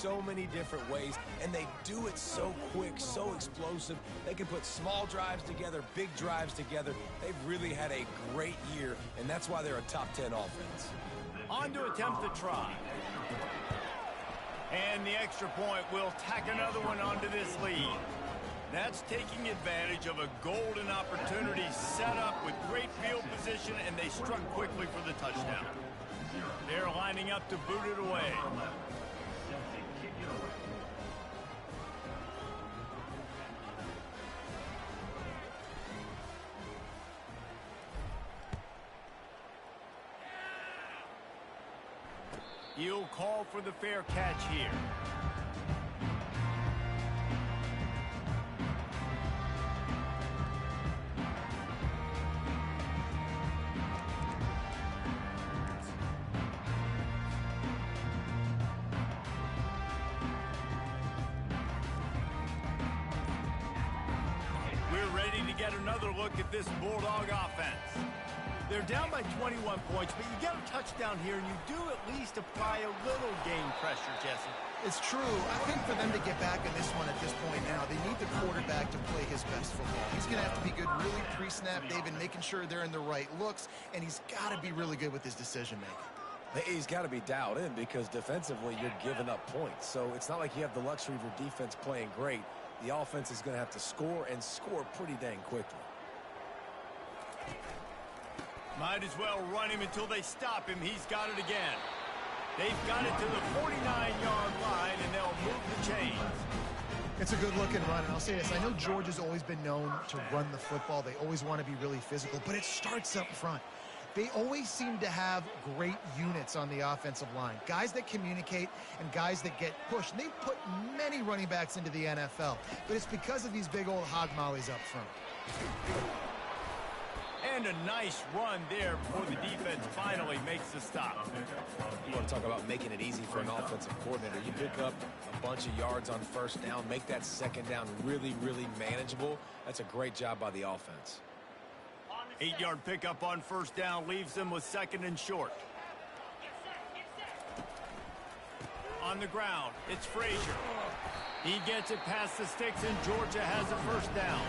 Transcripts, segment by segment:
so many different ways, and they do it so quick, so explosive. They can put small drives together, big drives together. They've really had a great year, and that's why they're a top 10 offense. On to attempt the try. And the extra point will tack another one onto this lead. That's taking advantage of a golden opportunity set up with great field position, and they struck quickly for the touchdown. They're lining up to boot it away. He'll call for the fair catch here. We're ready to get another look at this Bulldog offense. They're down by 21 points, but you get a touchdown here, and you do at least apply a little game pressure, Jesse. It's true. I think for them to get back in this one at this point now, they need the quarterback to play his best football. He's going to have to be good really pre-snap, David, making sure they're in the right looks, and he's got to be really good with his decision-making. He's got to be dialed in because defensively you're giving up points. So it's not like you have the luxury of your defense playing great. The offense is going to have to score and score pretty dang quickly. Might as well run him until they stop him. He's got it again. They've got it to the 49-yard line, and they'll move the chains. It's a good-looking run, and I'll say this. I know Georgia's always been known to run the football. They always want to be really physical, but it starts up front. They always seem to have great units on the offensive line, guys that communicate and guys that get pushed. And they've put many running backs into the NFL, but it's because of these big old hog mollies up front. And a nice run there before the defense finally makes the stop. You want to talk about making it easy for an offensive coordinator. You pick up a bunch of yards on first down, make that second down really, really manageable. That's a great job by the offense. 8-yard pickup on first down leaves them with second and short. On the ground, it's Frazier. He gets it past the sticks, and Georgia has a first down.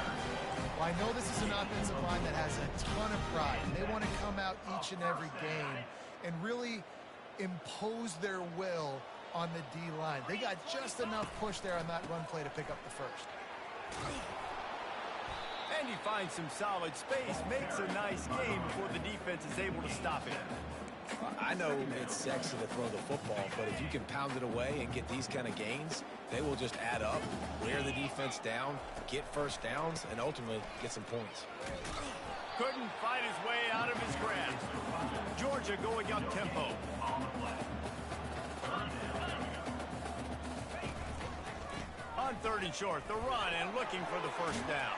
Well, I know this is an offensive line that has a ton of pride, and they want to come out each and every game and really impose their will on the D-line. They got just enough push there on that run play to pick up the first. And he finds some solid space, makes a nice game before the defense is able to stop him. I know it's sexy to throw the football, but if you can pound it away and get these kind of gains, they will just add up, wear the defense down, get first downs, and ultimately get some points. Couldn't fight his way out of his grasp. Georgia going up tempo. On third and short, the run and looking for the first down.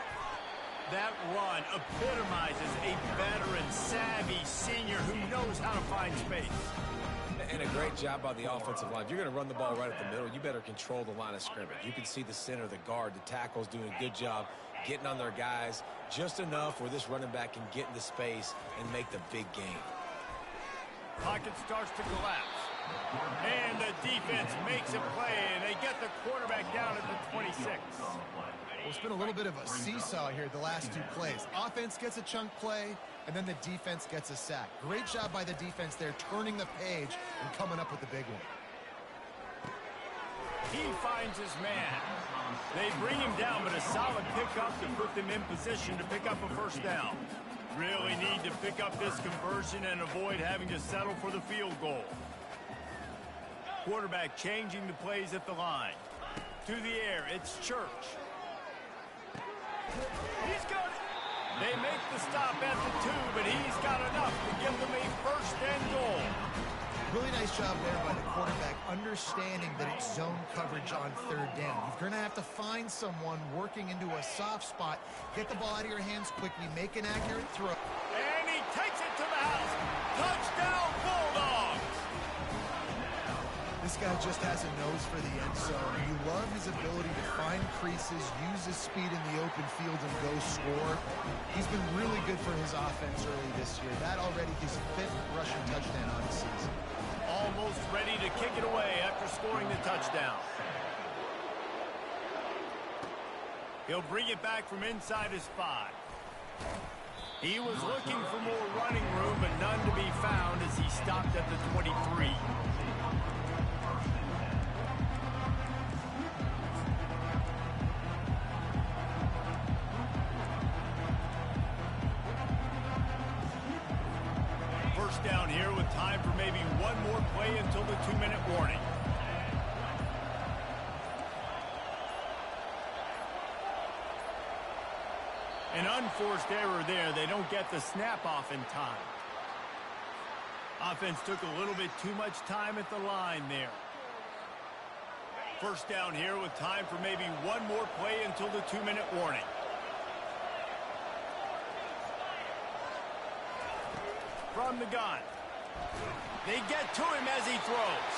That run epitomizes a veteran, savvy senior who knows how to find space. And a great job by the offensive line. If you're going to run the ball right at the middle, you better control the line of scrimmage. You can see the center, the guard, the tackles doing a good job getting on their guys just enough where this running back can get into space and make the big game. Pocket starts to collapse. And the defense makes a play, and they get the quarterback down at the 26. Well, it's been a little bit of a seesaw here the last two plays. Offense gets a chunk play, and then the defense gets a sack. Great job by the defense there, turning the page and coming up with the big one. He finds his man. They bring him down, but a solid pickup to put them in position to pick up a first down. Really need to pick up this conversion and avoid having to settle for the field goal. Quarterback changing the plays at the line. To the air, it's Church. He's got it. They make the stop at the 2, but he's got enough to give them a first and goal. Really nice job there by the quarterback, understanding that it's zone coverage on third down. You're going to have to find someone working into a soft spot, get the ball out of your hands quickly, make an accurate throw. And he takes it to the house. Touchdown, Bulldogs! This guy just has a nose for the end zone. You love his ability to find creases, use his speed in the open field, and go score. He's been really good for his offense early this year. That already his 5th rushing touchdown on the season. Almost ready to kick it away after after scoring the touchdown. He'll bring it back from inside his 5. He was looking for more running room, but none to be found as he stopped at the 23. First down here with time for maybe one more play until the 2-minute warning. An unforced error there. They don't get the snap off in time. Offense took a little bit too much time at the line there. First down here with time for maybe one more play until the 2-minute warning. From the gun. They get to him as he throws.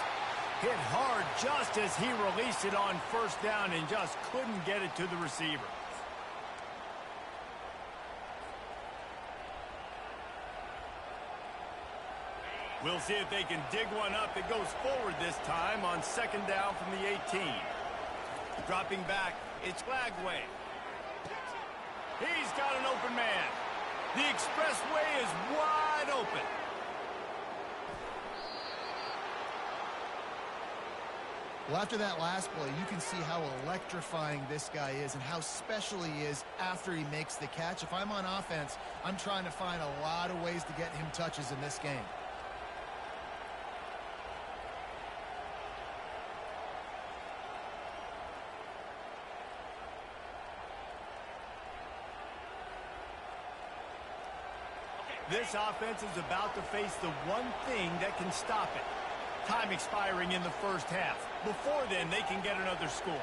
Hit hard just as he released it on first down and just couldn't get it to the receiver. We'll see if they can dig one up that goes forward this time on second down from the 18. Dropping back, it's Lagway. He's got an open man. The expressway is wide open. Well, after that last play, you can see how electrifying this guy is and how special he is after he makes the catch. If I'm on offense, I'm trying to find a lot of ways to get him touches in this game. This offense is about to face the one thing that can stop it. Time expiring in the first half. Before then, they can get another score.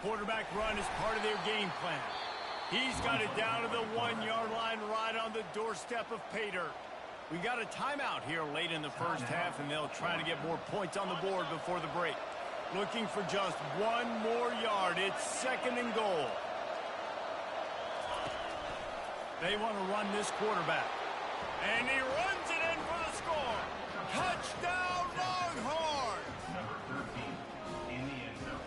Quarterback run is part of their game plan. He's got it down to the 1-yard line right on the doorstep of pay dirt. We got a timeout here late in the first half, and they'll try to get more points on the board before the break. Looking for just one more yard. It's second and goal. They want to run this quarterback. And he runs it in for the score. Touchdown, Longhorns! Number 13 in the end zone.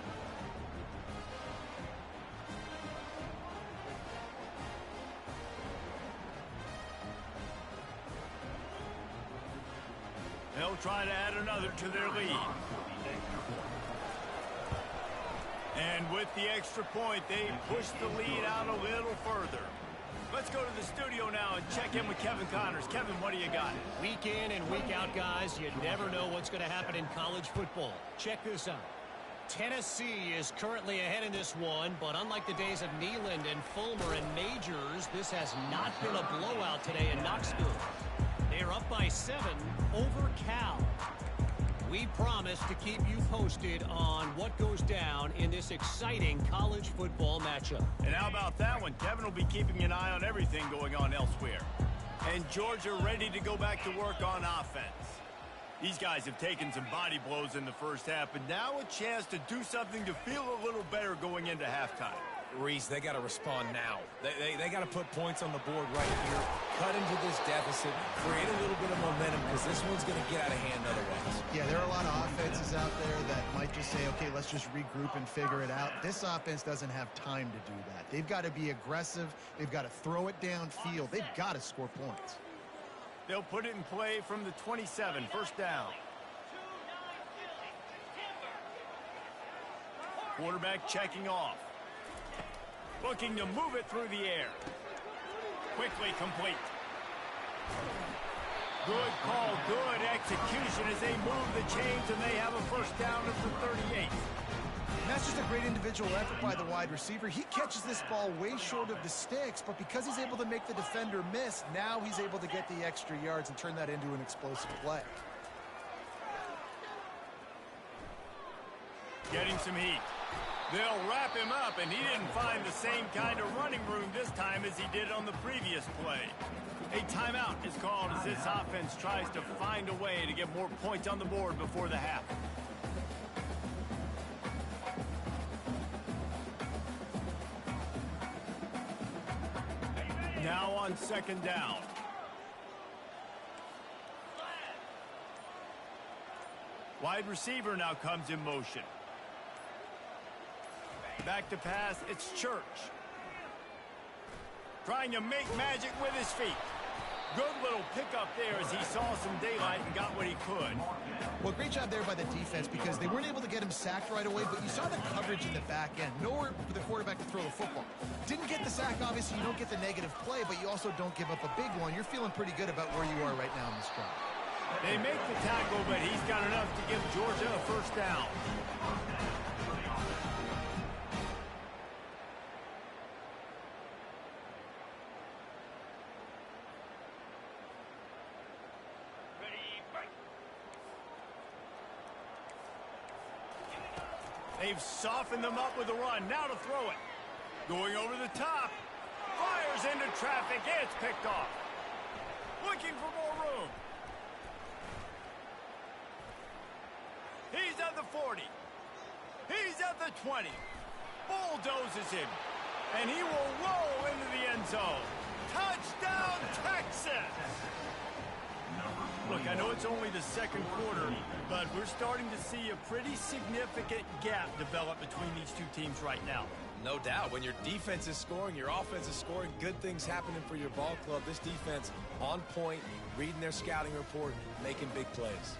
They'll try to add another to their lead. And with the extra point, they push the lead out a little further. Let's go to the studio now and check in with Kevin Connors. Kevin, what do you got? Week in and week out, guys, you never know what's going to happen in college football. Check this out. Tennessee is currently ahead in this one, but unlike the days of Neyland and Fulmer and Majors, this has not been a blowout today in Knoxville. They're up by 7 over Cal. We promise to keep you posted on what goes down in this exciting college football matchup. And how about that one? Kevin will be keeping an eye on everything going on elsewhere. And Georgia ready to go back to work on offense. These guys have taken some body blows in the first half, but now a chance to do something to feel a little better going into halftime. Reese, they got to respond now. They got to put points on the board right here, cut into this deficit, create a little bit of momentum, because this one's going to get out of hand otherwise. Yeah, there are a lot of offenses out there that might just say, okay, let's just regroup and figure it out. This offense doesn't have time to do that. They've got to be aggressive. They've got to throw it downfield. They've got to score points. They'll put it in play from the 27, first down. Quarterback checking off. Looking to move it through the air. Quickly complete. Good call, good execution as they move the chains, and they have a first down at the 38. And that's just a great individual effort by the wide receiver. He catches this ball way short of the sticks, but because he's able to make the defender miss, now he's able to get the extra yards and turn that into an explosive play. Getting some heat. They'll wrap him up, and he didn't find the same kind of running room this time as he did on the previous play. A timeout is called as this offense tries to find a way to get more points on the board before the half. Now on second down. Wide receiver now comes in motion. Back to pass, it's Church. Trying to make magic with his feet. Good little pickup there as he saw some daylight and got what he could. Well, great job there by the defense because they weren't able to get him sacked right away, but you saw the coverage in the back end. Nowhere for the quarterback to throw the football. Didn't get the sack, obviously. You don't get the negative play, but you also don't give up a big one. You're feeling pretty good about where you are right now in this drive. They make the tackle, but he's got enough to give Georgia a first down. They've softened them up with a run. Now to throw it. Going over the top. Fires into traffic. It's picked off. Looking for more room. He's at the 40. He's at the 20. Bulldozes him. And he will roll into the end zone. Touchdown, Texas! Look, I know it's only the second quarter, but we're starting to see a pretty significant gap develop between these two teams right now. No doubt. When your defense is scoring, your offense is scoring, good things happening for your ball club. This defense on point, reading their scouting report, making big plays.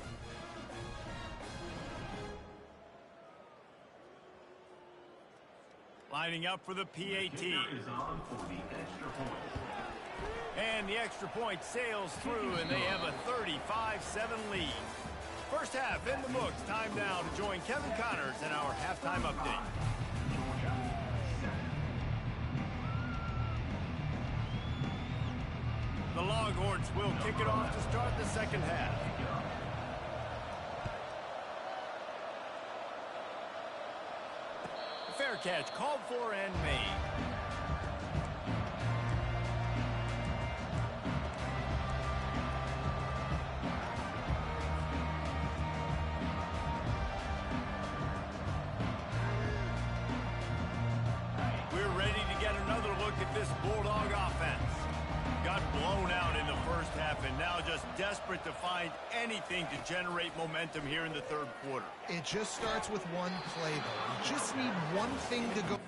Lining up for the PAT. Is on for the extra point. And the extra point sails through, and they have a 35-7 lead. First half in the books. Time now to join Kevin Connors in our halftime update. The Longhorns will kick it off to start the second half. Fair catch called for and made. We're ready to get another look at this Bulldog offense. Got blown out in the first half and now just desperate to find anything to generate momentum here in the third quarter. It just starts with one play, though. You just need one thing to go.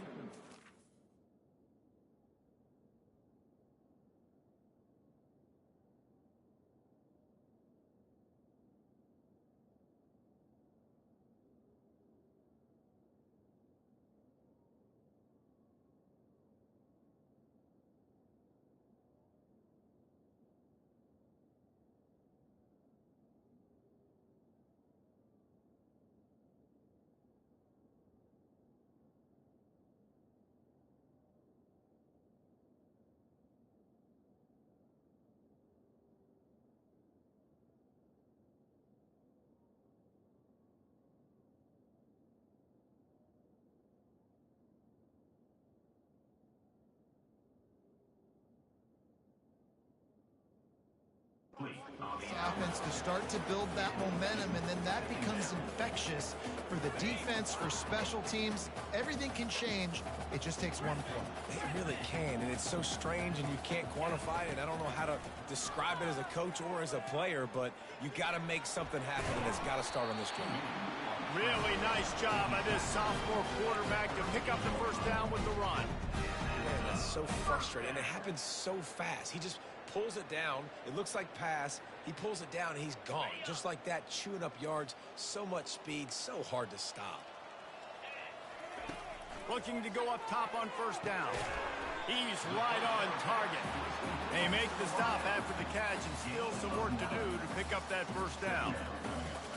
Offense to start to build that momentum, and then that becomes infectious for the defense, for special teams. Everything can change. It just takes one play. It really can, and it's so strange, and you can't quantify it. I don't know how to describe it as a coach or as a player, but you got to make something happen, and it's got to start on this drive. Really nice job by this sophomore quarterback to pick up the first down with the run. Man, that's so frustrating, and it happens so fast. He just pulls it down. It looks like pass. He pulls it down, and he's gone. Just like that, chewing up yards. So much speed, so hard to stop. Looking to go up top on first down. He's right on target. They make the stop after the catch and still some work to do to pick up that first down.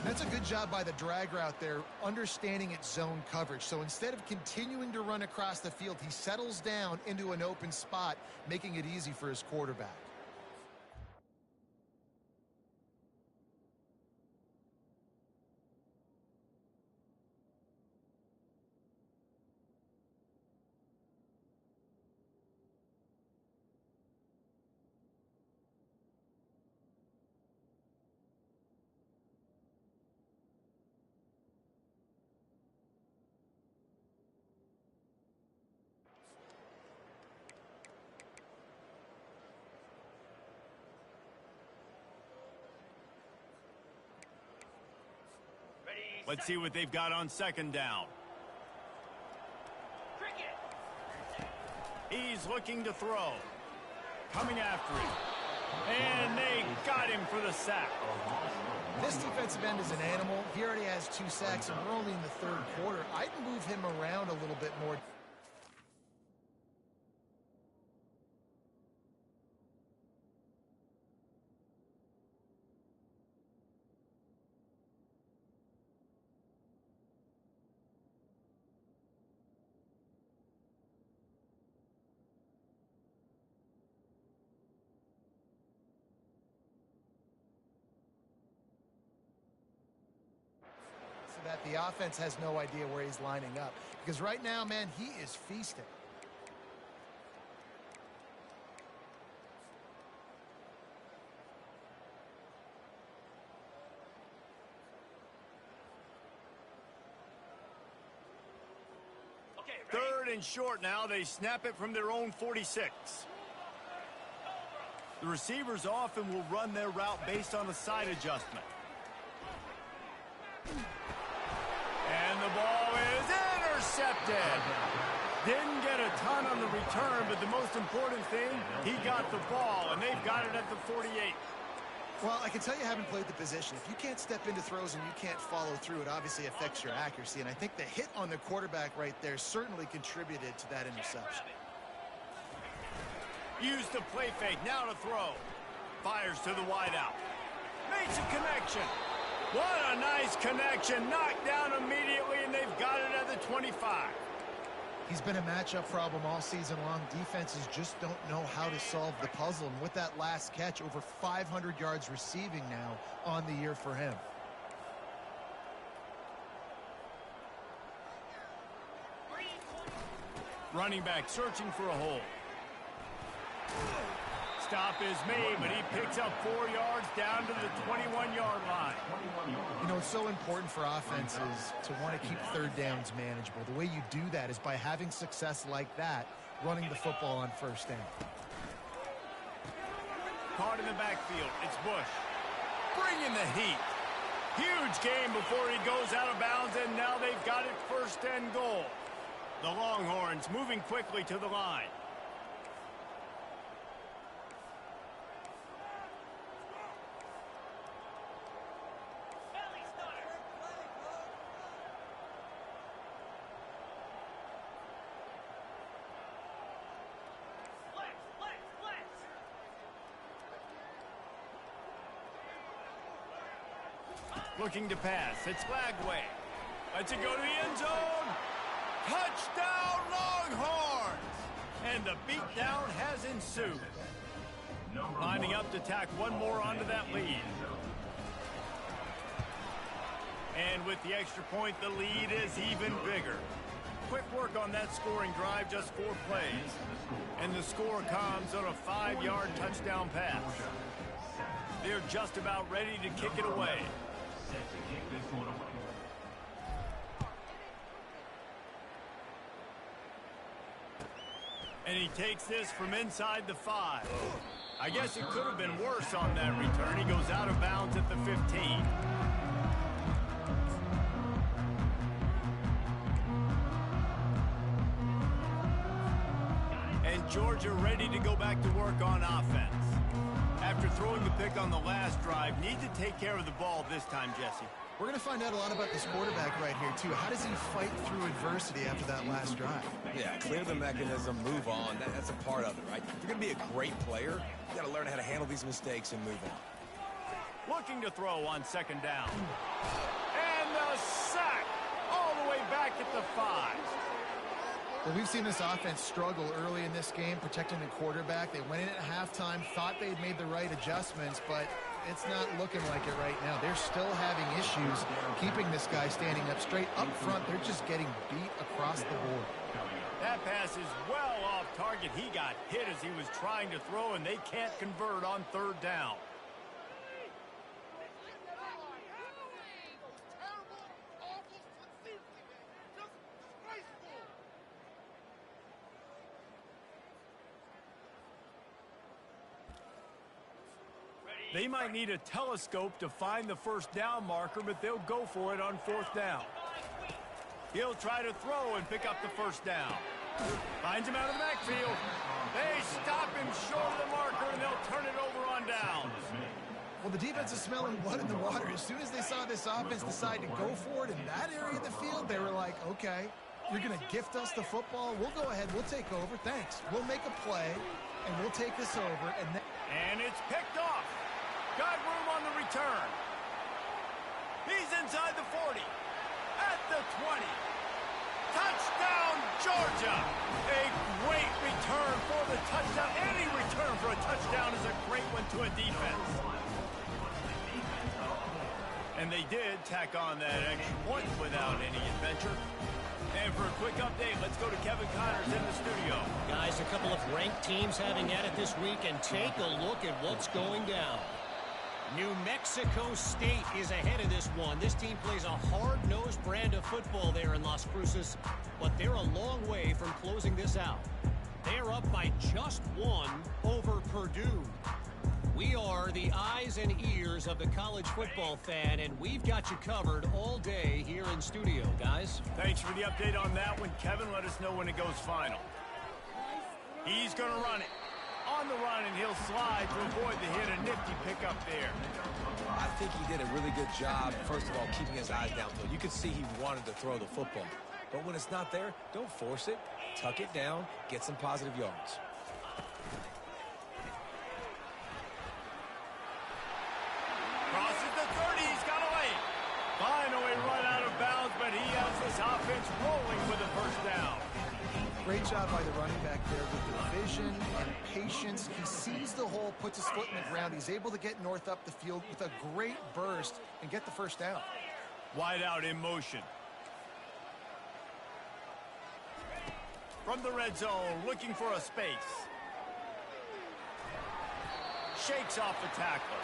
That's a good job by the drag route there, understanding its zone coverage. So instead of continuing to run across the field, he settles down into an open spot, making it easy for his quarterback. Let's see what they've got on second down. He's looking to throw. Coming after him. And they got him for the sack. This defensive end is an animal. He already has 2 sacks, and we're only in the third quarter. I'd move him around a little bit more. That the offense has no idea where he's lining up. Because right now, man, he is feasting. Third and short now. They snap it from their own 46. The receivers often will run their route based on a side adjustment. And the ball is intercepted. Didn't get a ton on the return, but the most important thing, he got the ball, and they've got it at the 48. Well, I can tell you haven't played the position. If you can't step into throws and you can't follow through, it obviously affects your accuracy. And I think the hit on the quarterback right there certainly contributed to that interception. Used the play fake, now to throw. Fires to the wideout. Makes a connection. What a nice connection. Knocked down immediately, and they've got it at the 25. He's been a matchup problem all season long. Defenses just don't know how to solve the puzzle. And with that last catch, over 500 yards receiving now on the year for him. Running back searching for a hole. Stop is made, but he picks up 4 yards down to the 21-yard line. You know, it's so important for offenses to want to keep third downs manageable. The way you do that is by having success like that, running the football on first down. Caught in the backfield. It's Bush. Bringing the heat. Huge game before he goes out of bounds, and now they've got it first and goal. The Longhorns moving quickly to the line. Looking to pass. It's Lagway. Lets it go to the end zone. Touchdown, Longhorns! And the beatdown has ensued. Lining up to tack one more onto that lead. And with the extra point, the lead is even bigger. Quick work on that scoring drive, just 4 plays. And the score comes on a 5-yard touchdown pass. They're just about ready to kick it away. And he takes this from inside the 5. I guess it could have been worse on that return. He goes out of bounds at the 15. And Georgia ready to go back to work on offense. After throwing the pick on the last drive, need to take care of the ball this time, Jesse. We're going to find out a lot about this quarterback right here, too. How does he fight through adversity after that last drive? Yeah, clear the mechanism, move on. That's a part of it, right? If you're going to be a great player, you got to learn how to handle these mistakes and move on. Looking to throw on second down. And the sack all the way back at the 5. Well, we've seen this offense struggle early in this game, protecting the quarterback. They went in at halftime, thought they'd made the right adjustments, but it's not looking like it right now. They're still having issues keeping this guy standing up straight. Up front, they're just getting beat across the board. That pass is well off target. He got hit as he was trying to throw, and they can't convert on third down. They might need a telescope to find the first down marker, but they'll go for it on 4th down. He'll try to throw and pick up the first down. Finds him out of the backfield. They stop him short of the marker, and they'll turn it over on downs. Well, the defense is smelling blood in the water. As soon as they saw this offense decide to go for it in that area of the field, they were like, okay, you're going to gift us the football. We'll go ahead. We'll take over. Thanks. We'll make a play, and we'll take this over. And it's picked off. Got room on the return. He's inside the 40. At the 20. Touchdown, Georgia. A great return for the touchdown. Any return for a touchdown is a great one to a defense. And they did tack on that extra point without any adventure. And for a quick update, let's go to Kevin Connors in the studio. Guys, a couple of ranked teams having at it this week, and take a look at what's going down. New Mexico State is ahead of this one. This team plays a hard-nosed brand of football there in Las Cruces, but they're a long way from closing this out. They're up by just 1 over Purdue. We are the eyes and ears of the college football fan, and we've got you covered all day here in studio, guys. Thanks for the update on that one, Kevin. Let us know when it goes final. He's going to run it. On the run, and he'll slide to avoid the hit. A nifty pickup there. I think he did a really good job, first of all, keeping his eyes downfield. You could see he wanted to throw the football. But when it's not there, don't force it. Tuck it down. Get some positive yards. Crosses the 30. He's got away. Finally run out of bounds, but he has this offense rolling with a first down. Great job by the running back there with the vision and patience. He sees the hole, puts his foot in the ground. He's able to get north up the field with a great burst and get the first down. Wide out in motion. From the red zone, looking for a space. Shakes off the tackler.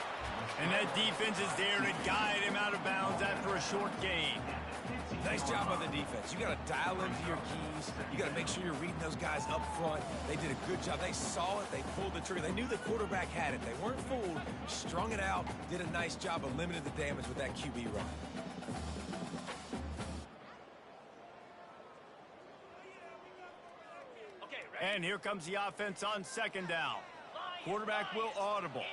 And that defense is there to guide him out of bounds after a short gain. Nice job by the defense. You got to dial into your keys. You got to make sure you're reading those guys up front. They did a good job. They saw it. They pulled the trigger. They knew the quarterback had it. They weren't fooled. Strung it out. Did a nice job of limiting the damage with that QB run. And here comes the offense on 2nd down. Quarterback will audible.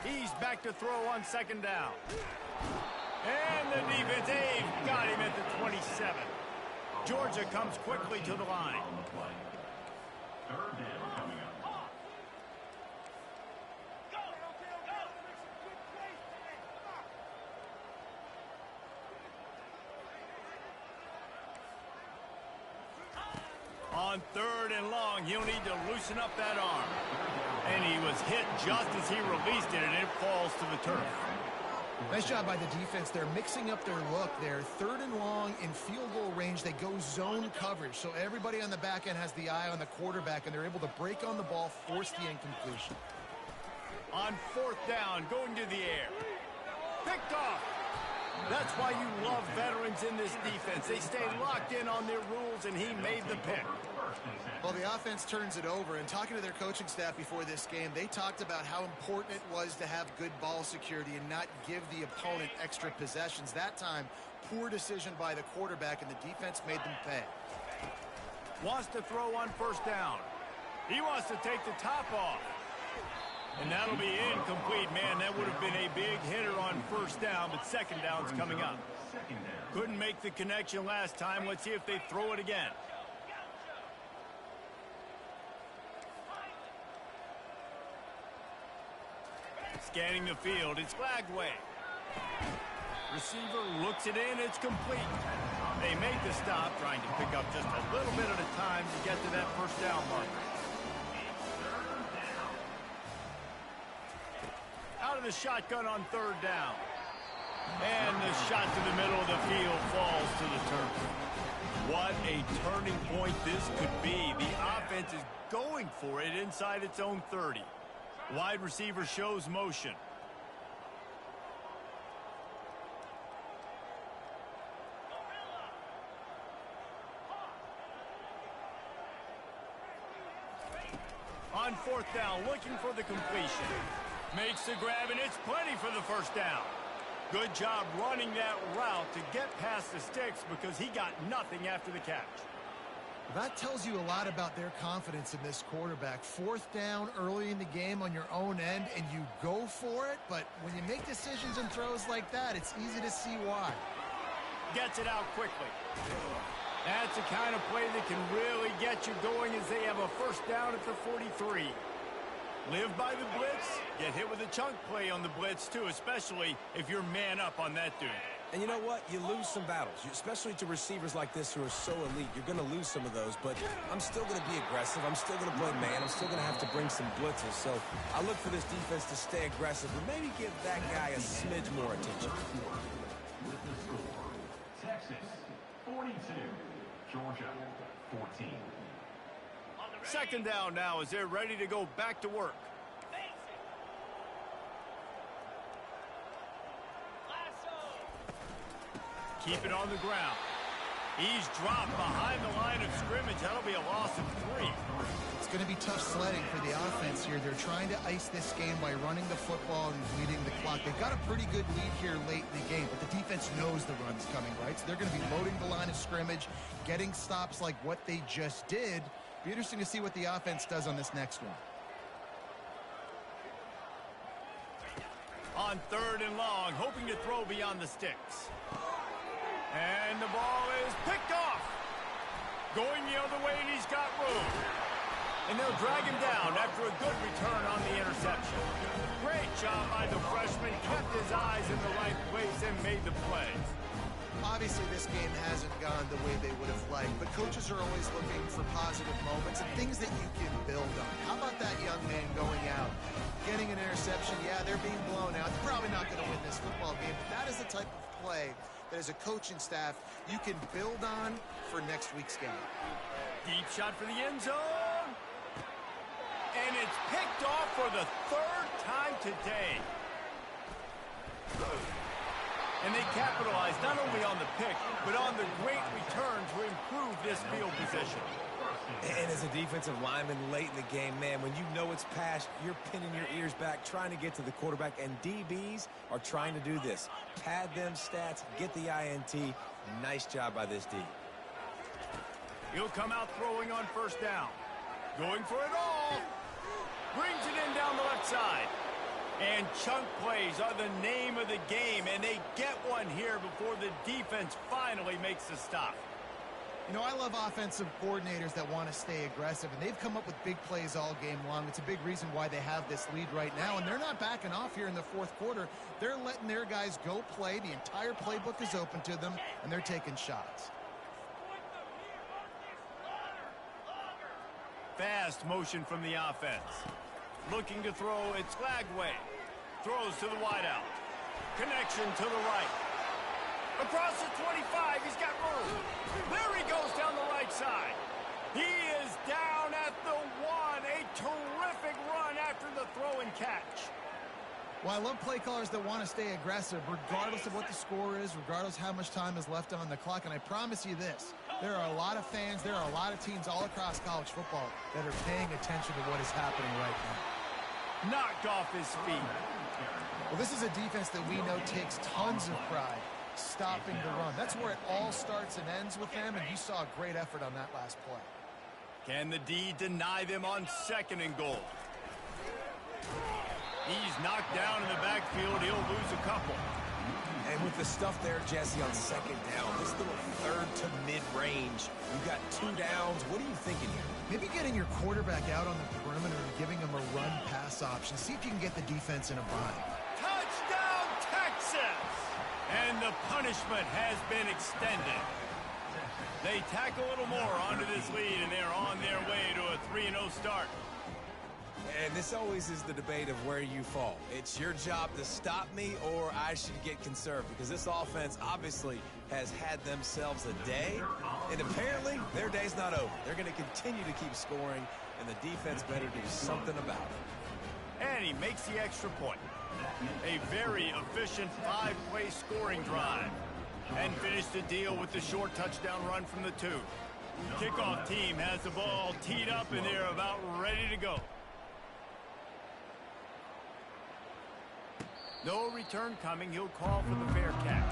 He's back to throw on 2nd down. And the defense, they've got him at the 27. Georgia comes quickly to the line. On 3rd and long, he'll need to loosen up that arm. And he was hit just as he released it, and it falls to the turf. Nice job by the defense. They're mixing up their look there. 3rd and long in field goal range. They go zone coverage. So everybody on the back end has the eye on the quarterback, and they're able to break on the ball, force the incompletion. On 4th down, going to the air. Picked off. That's why you love veterans in this defense. They stay locked in on their rules, and he made the pick. Well, the offense turns it over, and talking to their coaching staff before this game, they talked about how important it was to have good ball security and not give the opponent extra possessions. That time, poor decision by the quarterback, and the defense made them pay. Wants to throw on 1st down. He wants to take the top off. And that'll be incomplete. Man, that would have been a big hitter on 1st down, but 2nd down's coming up. Couldn't make the connection last time. Let's see if they throw it again. Scanning the field, it's flagged away. Receiver looks it in, it's complete. They make the stop, trying to pick up just a little bit at a time to get to that 1st down marker. Out of the shotgun on 3rd down. And the shot to the middle of the field falls to the turf. What a turning point this could be. The offense is going for it inside its own 30. Wide receiver shows motion. On fourth down, looking for the completion. Makes the grab, and it's plenty for the first down. Good job running that route to get past the sticks because he got nothing after the catch. That tells you a lot about their confidence in this quarterback. Fourth down early in the game on your own end, and you go for it. But when you make decisions and throws like that, it's easy to see why. Gets it out quickly. That's the kind of play that can really get you going as they have a first down at the 43. Live by the blitz, get hit with a chunk play on the blitz too, especially if you're man up on that dude. And you know what? You lose some battles, especially to receivers like this who are so elite. You're going to lose some of those, but I'm still going to be aggressive. I'm still going to play man. I'm still going to have to bring some blitzes. So I look for this defense to stay aggressive and maybe give that guy a smidge more attention. With the score, Texas 42, Georgia 14. Second down now as they're ready to go back to work. Keep it on the ground. He's dropped behind the line of scrimmage. That'll be a loss of 3. It's going to be tough sledding for the offense here. They're trying to ice this game by running the football and bleeding the clock. They've got a pretty good lead here late in the game, but the defense knows the run's coming, right? So they're going to be loading the line of scrimmage, getting stops like what they just did. Be interesting to see what the offense does on this next one. On third and long, hoping to throw beyond the sticks. And the ball is picked off. Going the other way, and he's got room. And they'll drag him down after a good return on the interception. Great job by the freshman. Kept his eyes in the right place and made the play. Obviously, this game hasn't gone the way they would have liked, but coaches are always looking for positive moments and things that you can build on. How about that young man going out, getting an interception? Yeah, they're being blown out. They're probably not going to win this football game, but that is the type of play that as a coaching staff you can build on for next week's game. Deep shot for the end zone. And it's picked off for the third time today. And they capitalized not only on the pick, but on the great return to improve this field position. And as a defensive lineman late in the game, man, when you know it's passed, you're pinning your ears back, trying to get to the quarterback, and DBs are trying to do this. Pad them stats, get the INT. Nice job by this D. He'll come out throwing on first down. Going for it all. Brings it in down the left side. And chunk plays are the name of the game, and they get one here before the defense finally makes the stop. You know, I love offensive coordinators that want to stay aggressive, and they've come up with big plays all game long. It's a big reason why they have this lead right now, and they're not backing off here in the fourth quarter. They're letting their guys go play. The entire playbook is open to them, and they're taking shots. Fast motion from the offense. Looking to throw, it's Lagway. Throws to the wideout. Connection to the right. Across the 25, he's got room. There he goes down the right side. He is down at the 1. A terrific run after the throw and catch. Well, I love play callers that want to stay aggressive, regardless of what the score is, regardless how much time is left on the clock. And I promise you this, there are a lot of fans, there are a lot of teams all across college football that are paying attention to what is happening right now. Knocked off his feet. Well, this is a defense that we know takes tons of pride stopping the run. That's where it all starts and ends with them, and you saw a great effort on that last play. Can the D deny them on second and goal? He's knocked down in the backfield. He'll lose a couple. And with the stuff there, Jesse, on second down, this little third to mid-range, you've got 2 downs. What are you thinking here? Maybe getting your quarterback out on the perimeter and giving him a run-pass option. See if you can get the defense in a bind. Touchdown, Texas! And the punishment has been extended. They tack a little more onto this lead, and they're on their way to a 3-0 start. And this always is the debate of where you fall. It's your job to stop me, or I should get conserved, because this offense obviously has had themselves a day, and apparently their day's not over. They're going to continue to keep scoring, and the defense better do something about it. And he makes the extra point. A very efficient 5-play scoring drive. And finished the deal with the short touchdown run from the 2. Kickoff team has the ball teed up, and they're about ready to go. No return coming. He'll call for the fair catch.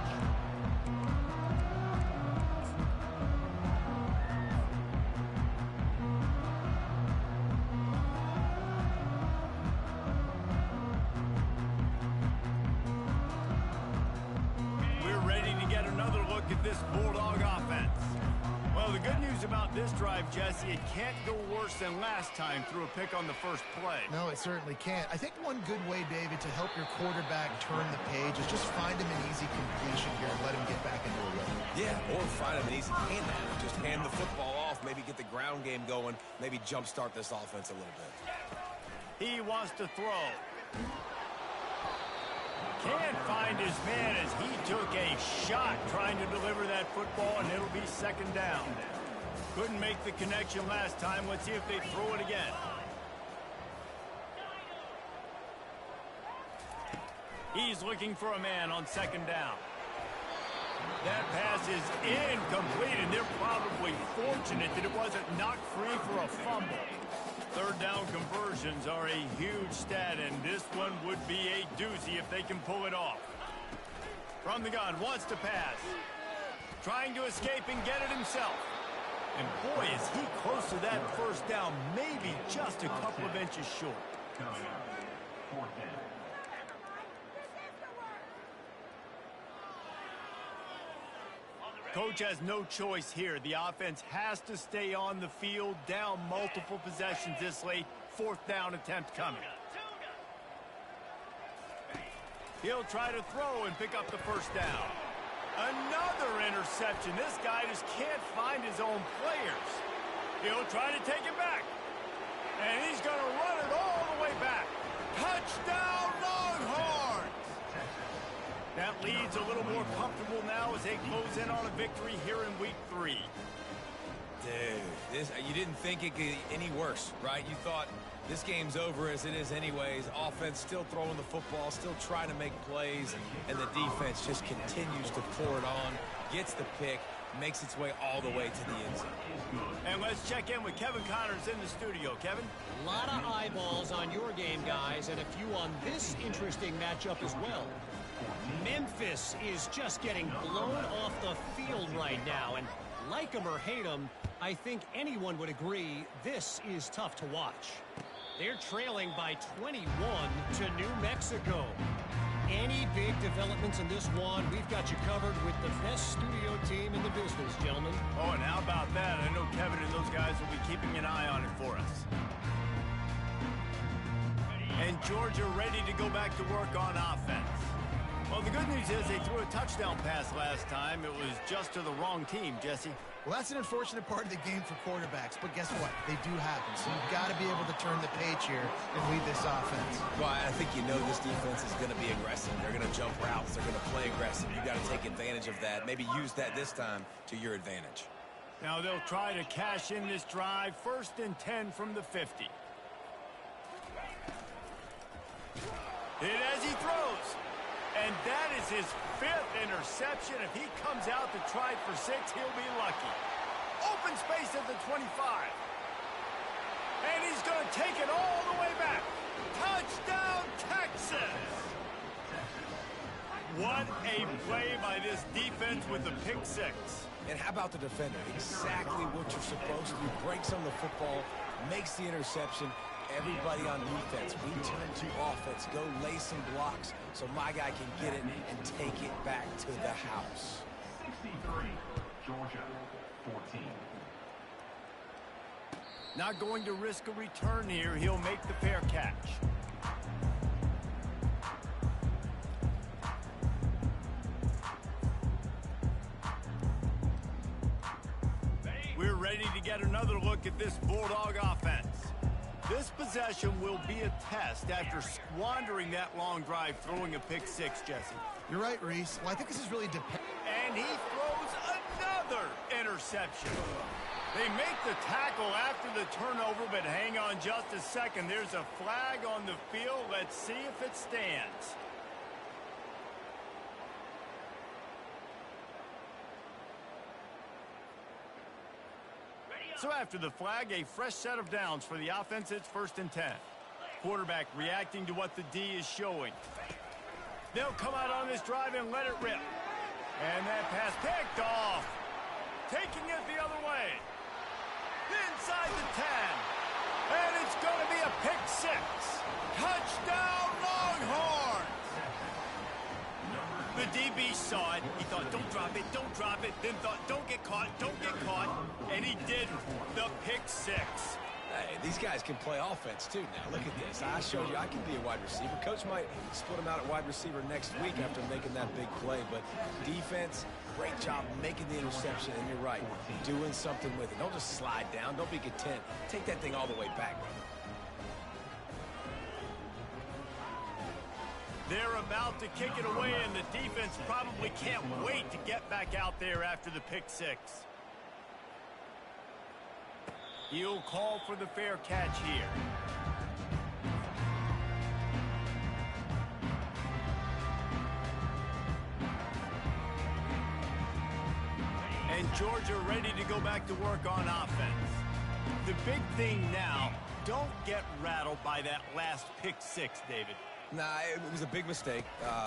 We're ready to get another look at this Bulldog offense. Well, the good news about this drive, Jesse, it can't go worse than last time through a pick on the first play. No, it certainly can't. I think one good way, David, to help your quarterback turn the page is just find him an easy completion here and let him get back into a rhythm. Yeah, or find him an easy handout. Just hand the football off, maybe get the ground game going, maybe jumpstart this offense a little bit. He wants to throw. Can't find his man as he took a shot trying to deliver that football, and it'll be second down. Couldn't make the connection last time. Let's see if they throw it again. He's looking for a man on second down. That pass is incomplete, and they're probably fortunate that it wasn't knocked free for a fumble. Third down conversions are a huge stat, and this one would be a doozy if they can pull it off. From the gun, wants to pass. Trying to escape and get it himself. And boy, is he close to that first down, maybe just a couple of inches short. Fourth down. Coach has no choice here. The offense has to stay on the field, down multiple possessions this late. Fourth down attempt coming. He'll try to throw and pick up the first down. Another interception. This guy just can't find his own players. He'll try to take it back. And he's going to run it all the way back. Touchdown, Longhorns! That lead's a little more comfortable now as they close in on a victory here in week 3. Dude, you didn't think it could get any worse, right? You thought this game's over as it is anyways. Offense still throwing the football, still trying to make plays, and the defense just continues to pour it on, gets the pick, makes its way all the way to the end zone. And let's check in with Kevin Connors in the studio. Kevin? A lot of eyeballs on your game, guys, and a few on this interesting matchup as well. Memphis is just getting blown off the field right now, and like them or hate them, I think anyone would agree this is tough to watch. They're trailing by 21 to New Mexico. Any big developments in this one, we've got you covered with the best studio team in the business, gentlemen. Oh, and how about that? I know Kevin and those guys will be keeping an eye on it for us. And Georgia ready to go back to work on offense. Well, the good news is they threw a touchdown pass last time. It was just to the wrong team, Jesse. Well, that's an unfortunate part of the game for quarterbacks, but guess what? They do happen, so you've got to be able to turn the page here and lead this offense. Well, I think you know this defense is going to be aggressive. They're going to jump routes. They're going to play aggressive. You've got to take advantage of that. Maybe use that this time to your advantage. Now they'll try to cash in this drive. 1st and 10 from the 50. Hit as he throws. And that is his 5th interception. If he comes out to try for 6, he'll be lucky. Open space at the 25. And he's going to take it all the way back. Touchdown, Texas! What a play by this defense with the pick 6. And how about the defender? Exactly what you're supposed to do. Breaks on the football, makes the interception. Everybody on defense, we turn to offense. Go lay some blocks so my guy can get it and take it back to the house. 63, Georgia, 14. Not going to risk a return here. He'll make the fair catch. We're ready to get another look at this Bulldog offense. This possession will be a test after squandering that long drive, throwing a pick 6, Jesse. You're right, Reese. Well, I think this is really dependent. And he throws another interception. They make the tackle after the turnover, but hang on just a second. There's a flag on the field. Let's see if it stands. So after the flag, a fresh set of downs for the offense. It's 1st and 10. Quarterback reacting to what the D is showing. They'll come out on this drive and let it rip. And that pass picked off. Taking it the other way. Inside the 10. And it's going to be a pick 6. Touchdown, Longhorns! The DB saw it. He thought, don't drop it, don't drop it. Then thought, don't get caught, don't get caught. And he didn't. The pick 6. Hey, these guys can play offense, too, now. Look at this. I showed you I can be a wide receiver. Coach might split him out at wide receiver next week after making that big play. But defense, great job making the interception. And you're right, doing something with it. Don't just slide down. Don't be content. Take that thing all the way back, brother. They're about to kick it away, and the defense probably can't wait to get back out there after the pick 6. He'll call for the fair catch here. And Georgia ready to go back to work on offense. The big thing now, don't get rattled by that last pick 6, David. Nah, it was a big mistake.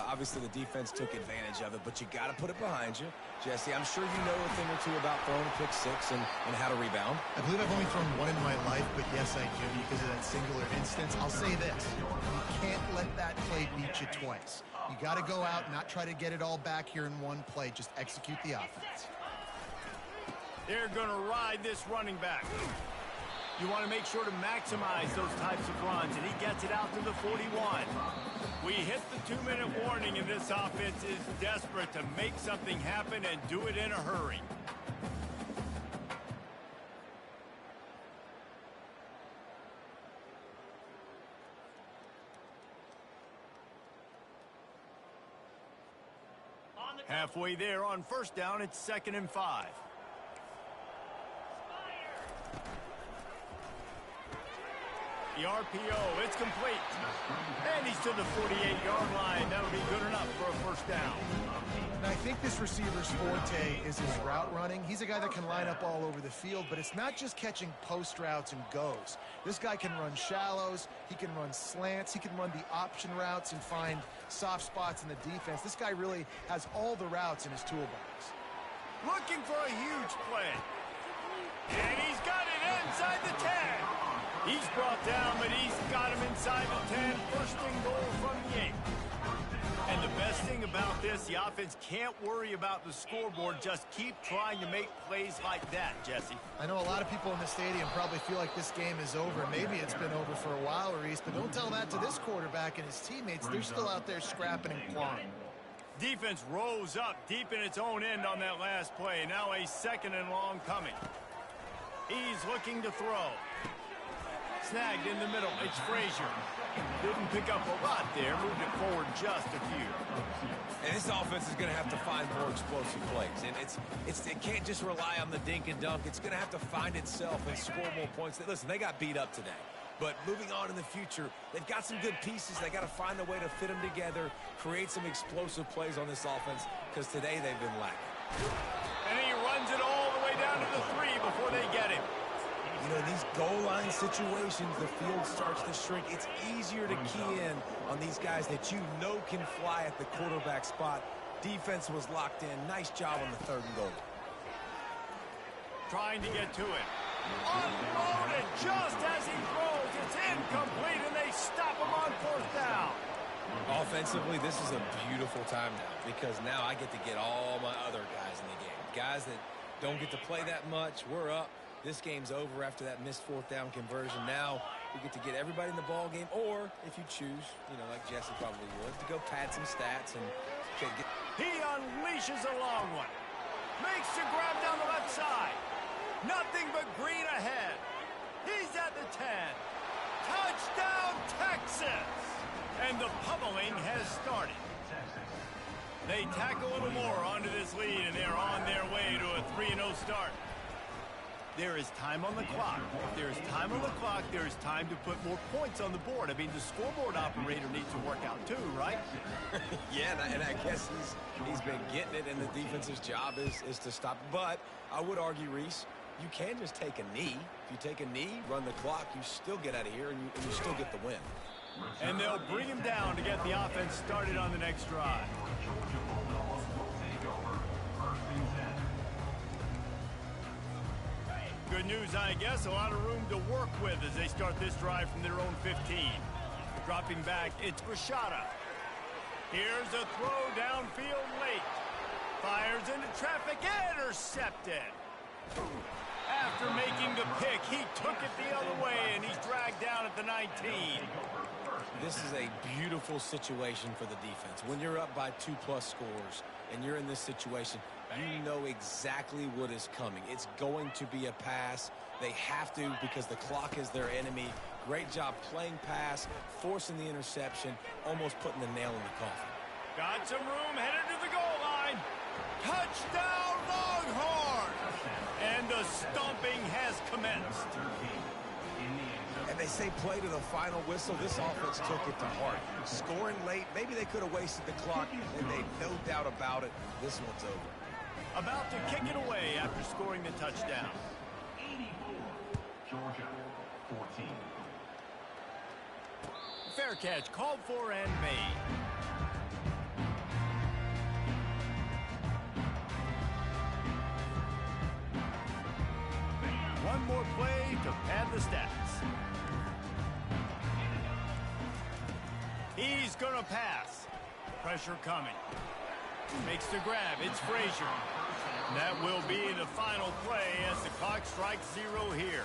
Obviously, the defense took advantage of it, but you got to put it behind you. Jesse, I'm sure you know a thing or two about throwing a pick 6 and how to rebound. I believe I've only thrown one in my life, but yes, I do because of that singular instance. I'll say this. You can't let that play beat you twice. You got to go out, not try to get it all back here in one play. Just execute the offense. They're going to ride this running back. You want to make sure to maximize those types of runs, and he gets it out to the 41. We hit the 2-minute warning, and this offense is desperate to make something happen and do it in a hurry. Halfway there on first down, it's 2nd and 5. The RPO, it's complete. And he's to the 48-yard line. That'll be good enough for a first down. And I think this receiver's forte is his route running. He's a guy that can line up all over the field, but it's not just catching post routes and goes. This guy can run shallows, he can run slants, he can run the option routes and find soft spots in the defense. This guy really has all the routes in his toolbox. Looking for a huge play. And he's got it inside the 10. He's brought down, but he's got him inside the 10. First and goal from the 8. And the best thing about this, the offense can't worry about the scoreboard. Just keep trying to make plays like that, Jesse. I know a lot of people in the stadium probably feel like this game is over. Maybe it's been over for a while, Reese, but don't tell that to this quarterback and his teammates. They're still out there scrapping and clawing. Defense rose up deep in its own end on that last play. Now a 2nd and long coming. He's looking to throw. Snagged in the middle. It's Frazier. Didn't pick up a lot there. Moved it forward just a few. And this offense is going to have to find more explosive plays. And it can't just rely on the dink and dunk. It's going to have to find itself and score more points. Listen, they got beat up today. But moving on in the future, they've got some good pieces. They got to find a way to fit them together, create some explosive plays on this offense, because today they've been lacking. And he runs it all the way down to the 3 before they get him. You know, these goal line situations, the field starts to shrink. It's easier to key in on these guys that you know can fly at the quarterback spot. Defense was locked in. Nice job on the 3rd and goal. Trying to get to it. Unloaded just as he throws. It's incomplete, and they stop him on 4th down. Offensively, this is a beautiful time now because now I get to get all my other guys in the game. Guys that don't get to play that much. We're up. This game's over after that missed 4th down conversion. Now we get to get everybody in the ball game, or if you choose, you know, like Jesse probably would, to go pad some stats and get. He unleashes a long one. Makes the grab down the left side. Nothing but green ahead. He's at the 10. Touchdown, Texas! And the pummeling has started. They tack a little more onto this lead, and they're on their way to a 3-0 start. There is time on the clock. If there is time on the clock, there is time to put more points on the board. I mean, the scoreboard operator needs to work out too, right? Yeah, and I guess he's been getting it, and the defense's job is to stop. But I would argue, Reese, you can just take a knee. If you take a knee, run the clock, you still get out of here, and you still get the win. And they'll bring him down to get the offense started on the next drive. Georgia Bulldogs will take over 1st and 10. Good news, I guess. A lot of room to work with as they start this drive from their own 15. Dropping back, it's Rashada. Here's a throw downfield late. Fires into traffic, intercepted. After making the pick, he took it the other way, and he's dragged down at the 19. This is a beautiful situation for the defense. When you're up by 2+ scores and you're in this situation, you know exactly what is coming. It's going to be a pass. They have to because the clock is their enemy. Great job playing pass, forcing the interception, almost putting the nail in the coffin. Got some room, headed to the goal line. Touchdown, Longhorn! And the stomping has commenced. And they say play to the final whistle. This offense took it to heart. Scoring late, maybe they could have wasted the clock, and they've no doubt about it. This one's over. About to kick it away after scoring the touchdown. 84, Georgia 14. Fair catch called for and made. One more play to pad the stats. He's going to pass. Pressure coming. Makes the grab. It's Frazier. That will be the final play as the clock strikes 0 here.